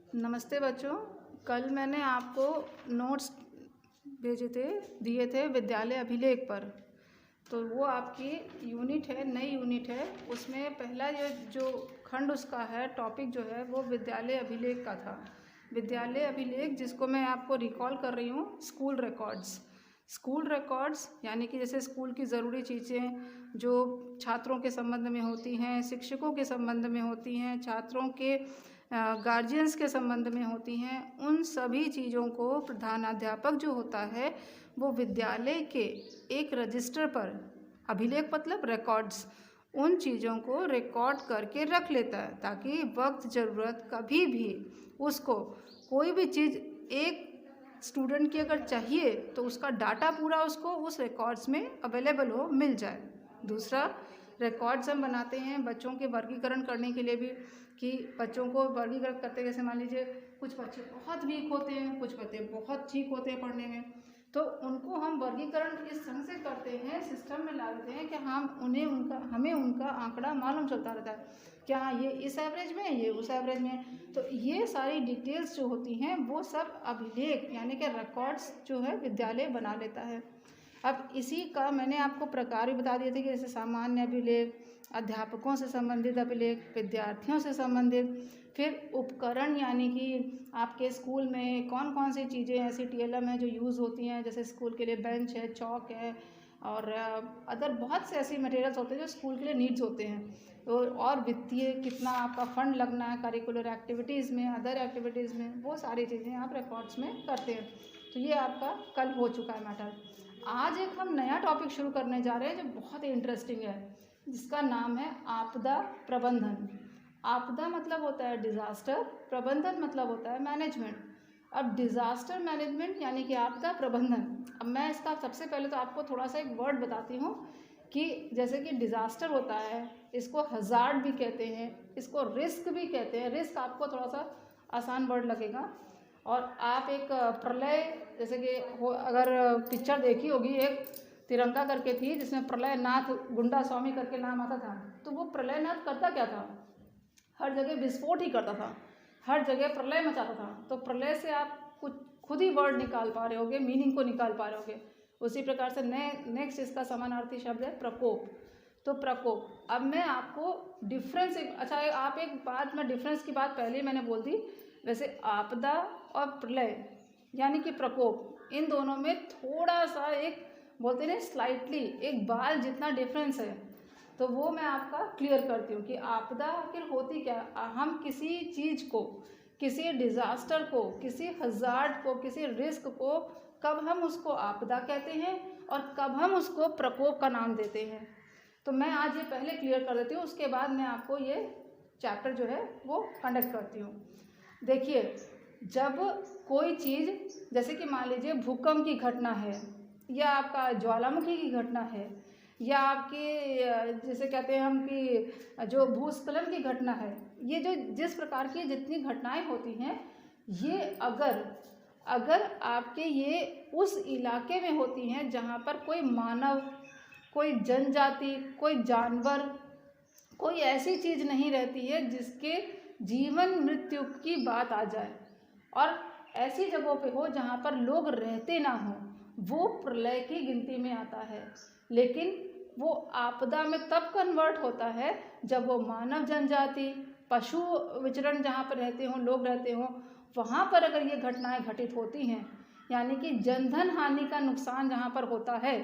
नमस्ते बच्चों। कल मैंने आपको नोट्स दिए थे विद्यालय अभिलेख पर। तो वो आपकी यूनिट है, नई यूनिट है। उसमें पहला ये जो खंड उसका है, टॉपिक जो है वो विद्यालय अभिलेख का था। विद्यालय अभिलेख, जिसको मैं आपको रिकॉल कर रही हूँ, स्कूल रिकॉर्ड्स। स्कूल रिकॉर्ड्स यानी कि जैसे स्कूल की ज़रूरी चीज़ें जो छात्रों के संबंध में होती हैं, शिक्षकों के संबंध में होती हैं, छात्रों के गार्जियंस के संबंध में होती हैं, उन सभी चीज़ों को प्रधानाध्यापक जो होता है वो विद्यालय के एक रजिस्टर पर, अभिलेख मतलब रिकॉर्ड्स, उन चीज़ों को रिकॉर्ड करके रख लेता है ताकि वक्त ज़रूरत कभी भी उसको कोई भी चीज़ एक स्टूडेंट की अगर चाहिए तो उसका डाटा पूरा उसको उस रिकॉर्ड्स में अवेलेबल हो, मिल जाए। दूसरा, रिकॉर्ड्स हम बनाते हैं बच्चों के वर्गीकरण करने के लिए भी, कि बच्चों को वर्गीकृत करते हैं। जैसे मान लीजिए कुछ बच्चे बहुत वीक होते हैं, कुछ बच्चे बहुत ठीक होते हैं पढ़ने में, तो उनको हम वर्गीकरण इस ढंग से करते हैं, सिस्टम में ला देते हैं कि हमें उनका आंकड़ा मालूम चलता रहता है, क्या ये इस एवरेज में है, ये उस एवरेज में है। तो ये सारी डिटेल्स जो होती हैं वो सब अभिलेख यानी कि रिकॉर्ड्स जो है विद्यालय बना लेता है। अब इसी का मैंने आपको प्रकार भी बता दिए थे कि जैसे सामान्य अभिलेख, अध्यापकों से संबंधित अभिलेख, विद्यार्थियों से संबंधित, फिर उपकरण यानी कि आपके स्कूल में कौन कौन सी चीज़ें ऐसी TLM है जो यूज़ होती हैं, जैसे स्कूल के लिए बेंच है, चौक है, और अदर बहुत से ऐसी मटेरियल्स होते हैं जो स्कूल के लिए नीड्स होते हैं। और वित्तीय कितना आपका फंड लगना है करिकुलर एक्टिविटीज़ में, अदर एक्टिविटीज़ में, वो सारी चीज़ें आप रिकॉर्ड्स में करते हैं। तो ये आपका कल हो चुका है मैटर। आज एक हम नया टॉपिक शुरू करने जा रहे हैं जो बहुत ही इंटरेस्टिंग है, जिसका नाम है आपदा प्रबंधन। आपदा मतलब होता है डिज़ास्टर, प्रबंधन मतलब होता है मैनेजमेंट। अब डिज़ास्टर मैनेजमेंट यानी कि आपदा प्रबंधन। अब मैं इसका सबसे पहले तो आपको थोड़ा सा एक वर्ड बताती हूँ कि जैसे कि डिज़ास्टर होता है, इसको हज़ार्ड भी कहते हैं, इसको रिस्क भी कहते हैं। रिस्क आपको थोड़ा सा आसान वर्ड लगेगा। और आप एक प्रलय, जैसे कि अगर पिक्चर देखी होगी, एक तिरंगा करके थी जिसमें प्रलय नाथ गुंडा स्वामी करके नाम आता था। तो वो प्रलय नाथ करता क्या था, हर जगह विस्फोट ही करता था, हर जगह प्रलय मचाता था। तो प्रलय से आप कुछ खुद ही वर्ड निकाल पा रहे होगे, मीनिंग को निकाल पा रहे होगे। उसी प्रकार से नेक्स्ट इसका समानार्थी शब्द है प्रकोप। तो प्रकोप, अब मैं आपको डिफरेंस, अच्छा आप एक बात, मैं डिफरेंस की बात पहले ही मैंने बोल दी। वैसे आपदा और प्रलय यानी कि प्रकोप, इन दोनों में थोड़ा सा एक बोलते हैं स्लाइटली एक बाल जितना डिफरेंस है। तो वो मैं आपका क्लियर करती हूँ कि आपदा आखिर होती क्या। हम किसी चीज़ को, किसी डिज़ास्टर को, किसी हज़ार्ड को, किसी रिस्क को कब हम उसको आपदा कहते हैं और कब हम उसको प्रकोप का नाम देते हैं। तो मैं आज ये पहले क्लियर कर देती हूँ, उसके बाद मैं आपको ये चैप्टर जो है वो कंडक्ट करती हूँ। देखिए, जब कोई चीज़, जैसे कि मान लीजिए भूकंप की घटना है, या आपका ज्वालामुखी की घटना है, या आपके जैसे कहते हैं हम कि जो भूस्खलन की घटना है, ये जो जिस प्रकार की जितनी घटनाएं होती हैं, ये अगर आपके ये उस इलाके में होती हैं जहाँ पर कोई मानव, कोई जनजाति, कोई जानवर, कोई ऐसी चीज़ नहीं रहती है जिसके जीवन मृत्यु की बात आ जाए, और ऐसी जगहों पे हो जहाँ पर लोग रहते ना हों, वो प्रलय की गिनती में आता है। लेकिन वो आपदा में तब कन्वर्ट होता है जब वो मानव जनजाति, पशु विचरण जहाँ पर रहते हों, लोग रहते हों, वहाँ पर अगर ये घटनाएं घटित होती हैं, यानी कि जनधन हानि का नुकसान जहाँ पर होता है,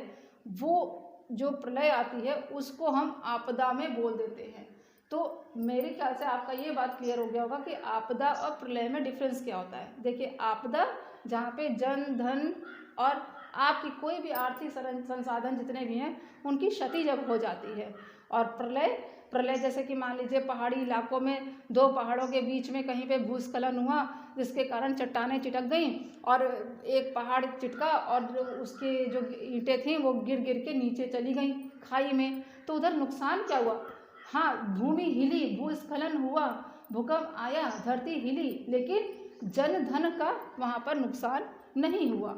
वो जो प्रलय आती है उसको हम आपदा में बोल देते हैं। तो मेरे ख्याल से आपका ये बात क्लियर हो गया होगा कि आपदा और प्रलय में डिफरेंस क्या होता है। देखिए, आपदा जहाँ पे जन धन और आपकी कोई भी आर्थिक संसाधन जितने भी हैं उनकी क्षति जब हो जाती है, और प्रलय जैसे कि मान लीजिए पहाड़ी इलाकों में दो पहाड़ों के बीच में कहीं पे भूस्खलन हुआ जिसके कारण चट्टानें चिटक गईं और एक पहाड़ चिटका और उसके जो ईंटें थीं वो गिर गिर के नीचे चली गईं खाई में। तो उधर नुकसान क्या हुआ, हाँ भूमि हिली, भूस्खलन हुआ, भूकंप आया, धरती हिली, लेकिन जन धन का वहाँ पर नुकसान नहीं हुआ।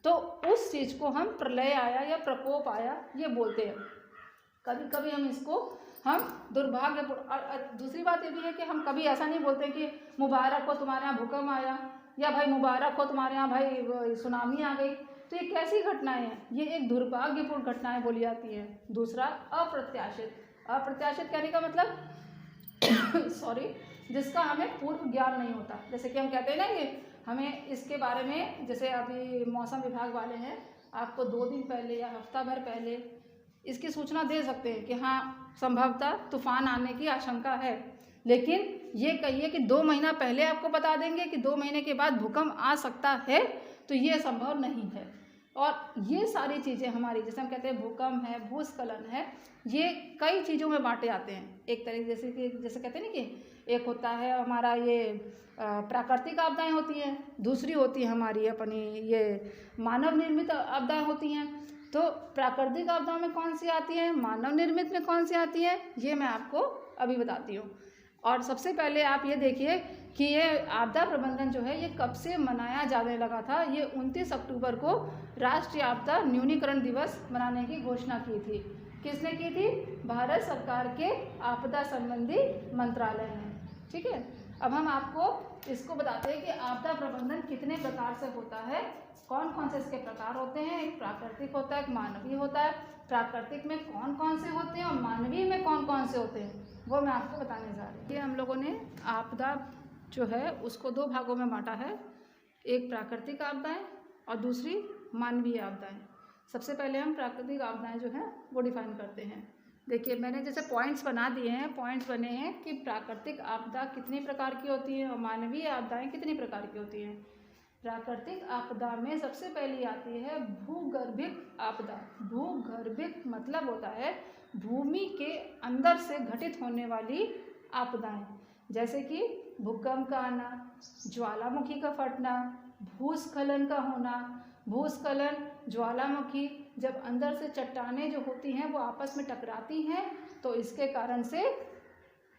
तो उस चीज़ को हम प्रलय आया या प्रकोप आया ये बोलते हैं। कभी कभी हम इसको दुर्भाग्यपूर्ण। और दूसरी बात ये भी है कि हम कभी ऐसा नहीं बोलते कि मुबारक हो तुम्हारे यहाँ भूकंप आया, या भाई मुबारक हो तुम्हारे यहाँ भाई सुनामी आ गई। तो ये कैसी घटनाएं हैं? ये एक दुर्भाग्यपूर्ण घटनाएं बोली जाती हैं। दूसरा अप्रत्याशित। अप्रत्याशित कहने का मतलब सॉरी, जिसका हमें पूर्व ज्ञान नहीं होता। जैसे कि हम कहते हैं ना कि हमें इसके बारे में, जैसे अभी मौसम विभाग वाले हैं, आपको 2 दिन पहले या हफ्ता भर पहले इसकी सूचना दे सकते हैं कि हाँ संभवतः तूफान आने की आशंका है, लेकिन ये कहिए कि 2 महीना पहले आपको बता देंगे कि 2 महीने के बाद भूकंप आ सकता है, तो ये संभव नहीं है। और ये सारी चीज़ें हमारी, जैसे हम कहते हैं भूकंप है, भूस्खलन है, ये कई चीज़ों में बांटे जाते हैं। एक तरीके जैसे कहते हैं ना कि एक होता है हमारा ये प्राकृतिक आपदाएं होती हैं, दूसरी होती है हमारी अपनी ये मानव निर्मित आपदाएं होती हैं। तो प्राकृतिक आपदाओं में कौन सी आती है, मानव निर्मित में कौन सी आती है, ये मैं आपको अभी बताती हूँ। और सबसे पहले आप ये देखिए कि ये आपदा प्रबंधन जो है ये कब से मनाया जाने लगा था। ये 29 अक्टूबर को राष्ट्रीय आपदा न्यूनीकरण दिवस मनाने की घोषणा की थी। किसने की थी? भारत सरकार के आपदा संबंधी मंत्रालय ने। ठीक है, अब हम आपको इसको बताते हैं कि आपदा प्रबंधन कितने प्रकार से होता है, कौन कौन से इसके प्रकार होते हैं। एक प्राकृतिक होता है, एक मानवीय होता है। प्राकृतिक में कौन कौन से होते हैं और मानवीय में कौन कौन से होते हैं, वो मैं आपको बताने जा रही हूँ। ये हम लोगों ने आपदा जो है उसको 2 भागों में बांटा है, एक प्राकृतिक आपदाएं और दूसरी मानवीय आपदाएं। सबसे पहले हम प्राकृतिक आपदाएं जो हैं वो डिफाइन करते हैं। देखिए मैंने जैसे पॉइंट्स बना दिए हैं, पॉइंट्स बने हैं कि प्राकृतिक आपदा कितनी प्रकार की होती है और मानवीय आपदाएं कितनी प्रकार की होती हैं। प्राकृतिक आपदा में सबसे पहली आती है भूगर्भिक आपदा। भूगर्भिक मतलब होता है भूमि के अंदर से घटित होने वाली आपदाएं, जैसे कि भूकंप का आना, ज्वालामुखी का फटना, भूस्खलन का होना। भूस्खलन, ज्वालामुखी, जब अंदर से चट्टानें जो होती हैं वो आपस में टकराती हैं तो इसके कारण से,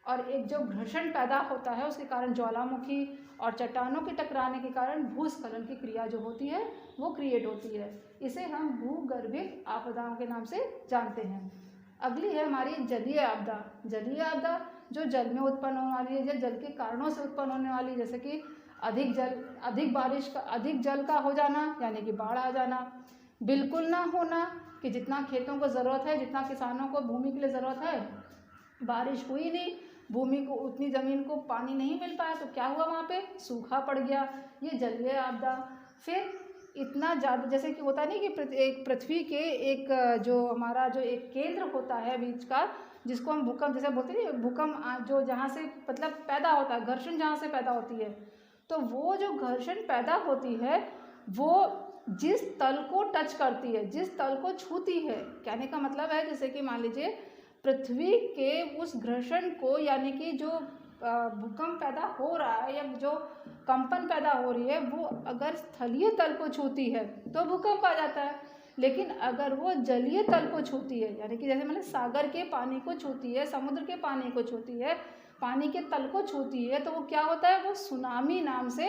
और एक जो घर्षण पैदा होता है उसके कारण ज्वालामुखी और चट्टानों के टकराने के कारण भूस्खलन की क्रिया जो होती है वो क्रिएट होती है। इसे हम भूगर्भिक आपदाओं के नाम से जानते हैं। अगली है हमारी जलीय आपदा। जलीय आपदा जो जल में उत्पन्न होने वाली है या जल के कारणों से उत्पन्न होने वाली, जैसे कि अधिक बारिश का, अधिक जल का हो जाना यानी कि बाढ़ आ जाना, बिल्कुल ना होना कि जितना खेतों को ज़रूरत है, जितना किसानों को भूमि के लिए ज़रूरत है, बारिश हुई नहीं, भूमि को उतनी ज़मीन को पानी नहीं मिल पाया तो क्या हुआ, वहाँ पे सूखा पड़ गया, ये जलीय आपदा। फिर इतना ज़्यादा, जैसे कि होता नहीं कि एक पृथ्वी के एक जो हमारा जो एक केंद्र होता है बीच का, जिसको हम भूकंप जैसे बोलते हैं, भूकंप जो जहाँ से मतलब पैदा होता है, घर्षण जहाँ से पैदा होती है, तो वो जो घर्षण पैदा होती है वो जिस तल को टच करती है, जिस तल को छूती है, कहने का मतलब है जैसे कि मान लीजिए पृथ्वी के उस घर्षण को, यानी कि जो भूकंप पैदा हो रहा है या जो कंपन पैदा हो रही है वो अगर स्थलीय तल को छूती है तो भूकंप आ जाता है। लेकिन अगर वो जलीय तल को छूती है, यानी कि जैसे मैंने सागर के पानी को छूती है, समुद्र के पानी को छूती है, पानी के तल को छूती है, तो वो क्या होता है, वो सुनामी नाम से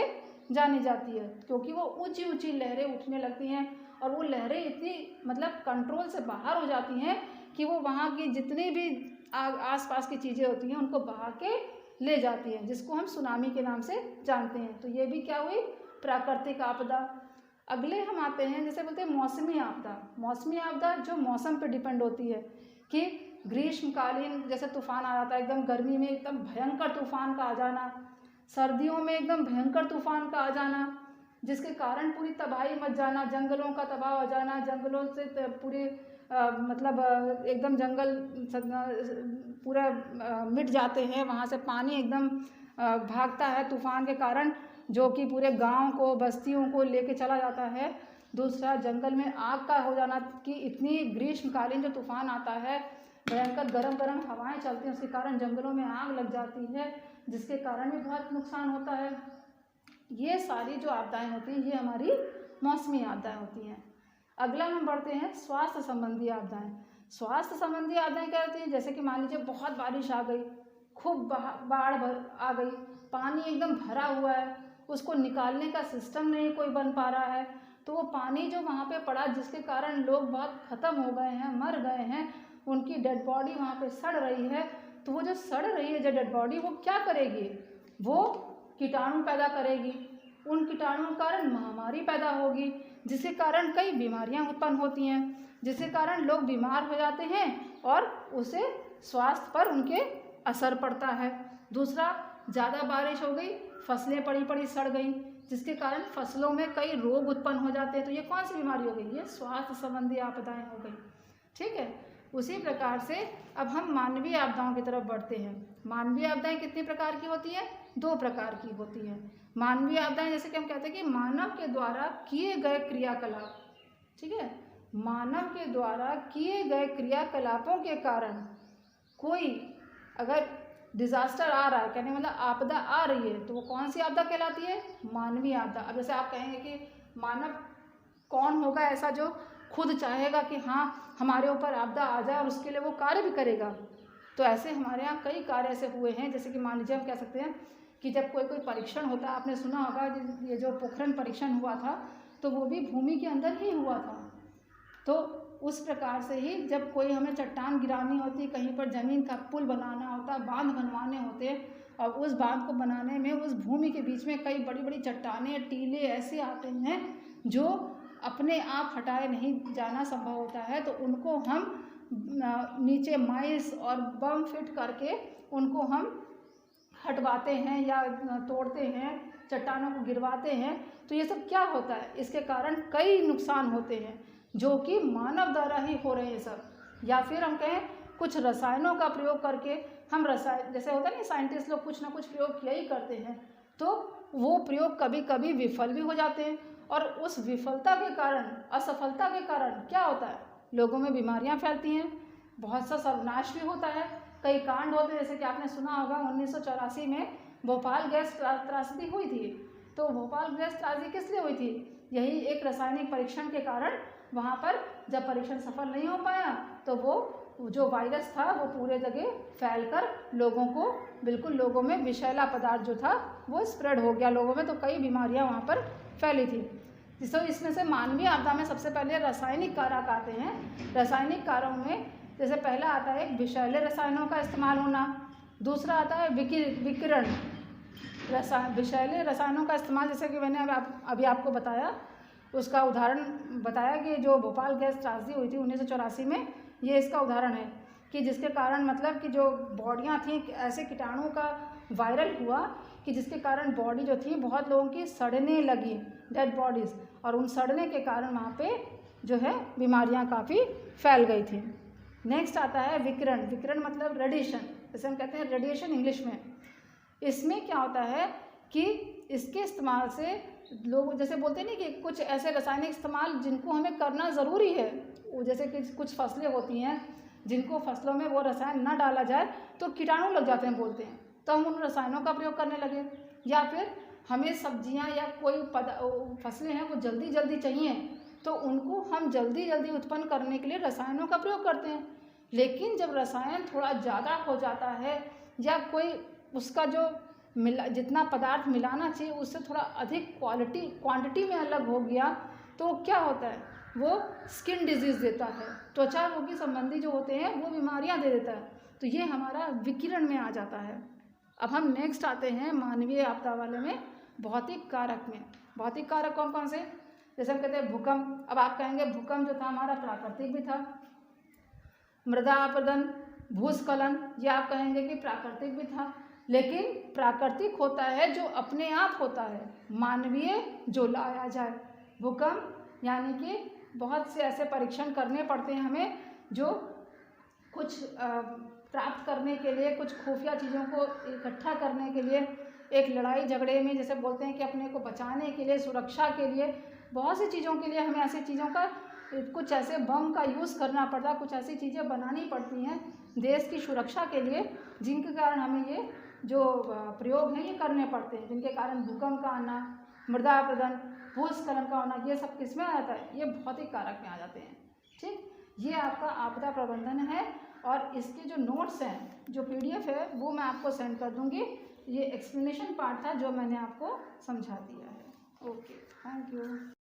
जानी जाती है, क्योंकि वो ऊंची ऊंची लहरें उठने लगती हैं और वो लहरें इतनी मतलब कंट्रोल से बाहर हो जाती हैं कि वो वहाँ की जितनी भी आसपास की चीज़ें होती हैं उनको बहा के ले जाती हैं, जिसको हम सुनामी के नाम से जानते हैं। तो ये भी क्या हुई, प्राकृतिक आपदा। अगले हम आते हैं जैसे बोलते हैं मौसमी आपदा। मौसमी आपदा जो मौसम पर डिपेंड होती है कि ग्रीष्मकालीन जैसे तूफान आ जाता है, एकदम गर्मी में एकदम भयंकर तूफान का आ जाना, सर्दियों में एकदम भयंकर तूफान का आ जाना, जिसके कारण पूरी तबाही मच जाना, जंगलों का तबाह हो जाना, जंगलों से पूरे मतलब एकदम जंगल पूरा मिट जाते हैं, वहाँ से पानी एकदम भागता है तूफान के कारण, जो कि पूरे गांव को, बस्तियों को लेके चला जाता है। दूसरा, जंगल में आग का हो जाना कि इतनी ग्रीष्मकालीन जो तूफान आता है, भयंकर गरम गरम हवाएं चलती हैं, उसके कारण जंगलों में आग लग जाती है, जिसके कारण भी बहुत नुकसान होता है। ये सारी जो आपदाएं होती हैं ये हमारी मौसमी आपदाएं होती हैं। अगला हम बढ़ते हैं स्वास्थ्य संबंधी आपदाएं। स्वास्थ्य संबंधी आपदाएं क्या होती हैं, जैसे कि मान लीजिए बहुत बारिश आ गई, खूब बाढ़ आ गई, पानी एकदम भरा हुआ है, उसको निकालने का सिस्टम नहीं कोई बन पा रहा है, तो वो पानी जो वहाँ पे पड़ा जिसके कारण लोग बहुत ख़त्म हो गए हैं, मर गए हैं, उनकी डेड बॉडी वहाँ पे सड़ रही है, तो वो जो सड़ रही है जो डेड बॉडी, वो क्या करेगी, वो कीटाणु पैदा करेगी। उन कीटाणुओं के कारण महामारी पैदा होगी, जिसके कारण कई बीमारियां उत्पन्न होती हैं, जिसके कारण लोग बीमार हो जाते हैं और उसे स्वास्थ्य पर उनके असर पड़ता है। दूसरा, ज़्यादा बारिश हो गई, फसलें पड़ी पड़ी सड़ गई, जिसके कारण फसलों में कई रोग उत्पन्न हो जाते हैं। तो ये कौन सी बीमारी हो गई, ये स्वास्थ्य संबंधी आपदाएं हो गई। ठीक है, उसी प्रकार से अब हम मानवीय आपदाओं की तरफ बढ़ते हैं। मानवीय आपदाएं कितने प्रकार की होती हैं, 2 प्रकार की होती हैं। मानवीय आपदाएं जैसे कि हम कहते हैं कि मानव के द्वारा किए गए क्रियाकलाप, ठीक है, मानव के द्वारा किए गए क्रियाकलापों के कारण कोई अगर डिजास्टर आ रहा है, कहने मतलब आपदा आ रही है, तो वो कौन सी आपदा कहलाती है, मानवीय आपदा। अब जैसे आप कहेंगे कि मानव कौन होगा ऐसा जो खुद चाहेगा कि हाँ हमारे ऊपर आपदा आ जाए और उसके लिए वो कार्य भी करेगा। तो ऐसे हमारे यहाँ कई कार्य ऐसे हुए हैं, जैसे कि मान लीजिए हम कह सकते हैं कि जब कोई परीक्षण होता है, आपने सुना होगा ये जो पोखरण परीक्षण हुआ था, तो वो भी भूमि के अंदर ही हुआ था। तो उस प्रकार से ही जब कोई हमें चट्टान गिरानी होती, कहीं पर ज़मीन का पुल बनाना होता, बांध बनवाने होते, और उस बांध को बनाने में उस भूमि के बीच में कई बड़ी बड़ी चट्टानें, टीले ऐसे आते हैं जो अपने आप हटाए नहीं जाना संभव होता है, तो उनको हम नीचे माइस और बम फिट करके उनको हम हटवाते हैं या तोड़ते हैं, चट्टानों को गिरवाते हैं। तो ये सब क्या होता है, इसके कारण कई नुकसान होते हैं जो कि मानव द्वारा ही हो रहे हैं सब। या फिर हम कहें कुछ रसायनों का प्रयोग करके हम रसायन, जैसे होता है ना साइंटिस्ट लोग कुछ ना कुछ प्रयोग किया ही करते हैं, तो वो प्रयोग कभी कभी विफल भी हो जाते हैं, और उस विफलता के कारण, असफलता के कारण क्या होता है, लोगों में बीमारियां फैलती हैं, बहुत सा सर्वनाश भी होता है, कई कांड होते हैं। जैसे कि आपने सुना होगा 1984 में भोपाल गैस त्रासदी हुई थी। तो भोपाल गैस त्रासदी किस लिए हुई थी, यही एक रासायनिक परीक्षण के कारण वहाँ पर जब परीक्षण सफल नहीं हो पाया तो वो जो वायरस था वो पूरे जगह फैलकर लोगों को, बिल्कुल लोगों में विषैला पदार्थ जो था वो स्प्रेड हो गया लोगों में, तो कई बीमारियां वहाँ पर फैली थी। तो इसमें से मानवीय आपदा में सबसे पहले रासायनिक कारक आते हैं। रासायनिक कारकों में जैसे पहला आता है विषैले रसायनों का इस्तेमाल होना, दूसरा आता है विकिरण, विषैले रसायनों का इस्तेमाल, जैसे कि मैंने अभी आपको बताया, उसका उदाहरण बताया कि जो भोपाल गैस त्रासदी हुई थी 1984 में, ये इसका उदाहरण है कि जिसके कारण मतलब कि जो बॉडियां थी ऐसे कीटाणुओं का वायरल हुआ कि जिसके कारण बॉडी जो थी बहुत लोगों की सड़ने लगी, डेड बॉडीज़, और उन सड़ने के कारण वहाँ पे जो है बीमारियाँ काफ़ी फैल गई थी। नेक्स्ट आता है विकिरण। विकिरण मतलब रेडिएशन, जैसे हम कहते हैं रेडिएशन इंग्लिश में। इसमें क्या होता है कि इसके इस्तेमाल से लोग जैसे बोलते हैं ना कि कुछ ऐसे रासायनिक इस्तेमाल जिनको हमें करना ज़रूरी है, जैसे कि कुछ फसलें होती हैं जिनको फसलों में वो रसायन ना डाला जाए तो कीटाणु लग जाते हैं बोलते हैं, तो हम उन रसायनों का प्रयोग करने लगे। या फिर हमें सब्जियां या कोई फसलें हैं वो जल्दी जल्दी चाहिए, तो उनको हम जल्दी जल्दी उत्पन्न करने के लिए रसायनों का प्रयोग करते हैं। लेकिन जब रसायन थोड़ा ज़्यादा हो जाता है या कोई उसका जो जितना पदार्थ मिलाना चाहिए उससे थोड़ा अधिक क्वांटिटी में अलग हो गया, तो क्या होता है, वो स्किन डिजीज़ देता है, त्वचा रोगी संबंधी जो होते हैं वो बीमारियां दे देता है। तो ये हमारा विकिरण में आ जाता है। अब हम नेक्स्ट आते हैं मानवीय आपदा वाले में, भौतिक कारक में। भौतिक कारक कौन कौन से, जैसे हम कहते हैं भूकंप। अब आप कहेंगे भूकंप जो था हमारा प्राकृतिक भी था, मृदा अपरदन, भूस्खलन, ये आप कहेंगे कि प्राकृतिक भी था। लेकिन प्राकृतिक होता है जो अपने आप होता है, मानवीय जो लाया जाए। भूकंप यानी कि बहुत से ऐसे परीक्षण करने पड़ते हैं हमें जो कुछ प्राप्त करने के लिए, कुछ खुफिया चीज़ों को इकट्ठा करने के लिए, एक लड़ाई झगड़े में जैसे बोलते हैं कि अपने को बचाने के लिए, सुरक्षा के लिए, बहुत सी चीज़ों के लिए हमें ऐसी चीज़ों का, कुछ ऐसे बम का यूज़ करना पड़ता, कुछ ऐसी चीज़ें बनानी पड़ती हैं देश की सुरक्षा के लिए, जिनके कारण हमें ये जो प्रयोग हैं ये करने पड़ते हैं, जिनके कारण भूकंप का आना, मृदा अपरदन, भूस्खलन का होना, ये सब किस में आ जाता है, ये भौतिक कारक में आ जाते हैं। ठीक, ये आपका आपदा प्रबंधन है। और इसके जो नोट्स हैं, जो PDF है वो मैं आपको सेंड कर दूँगी। ये एक्सप्लेनेशन पार्ट था जो मैंने आपको समझा दिया है। Okay, thank you.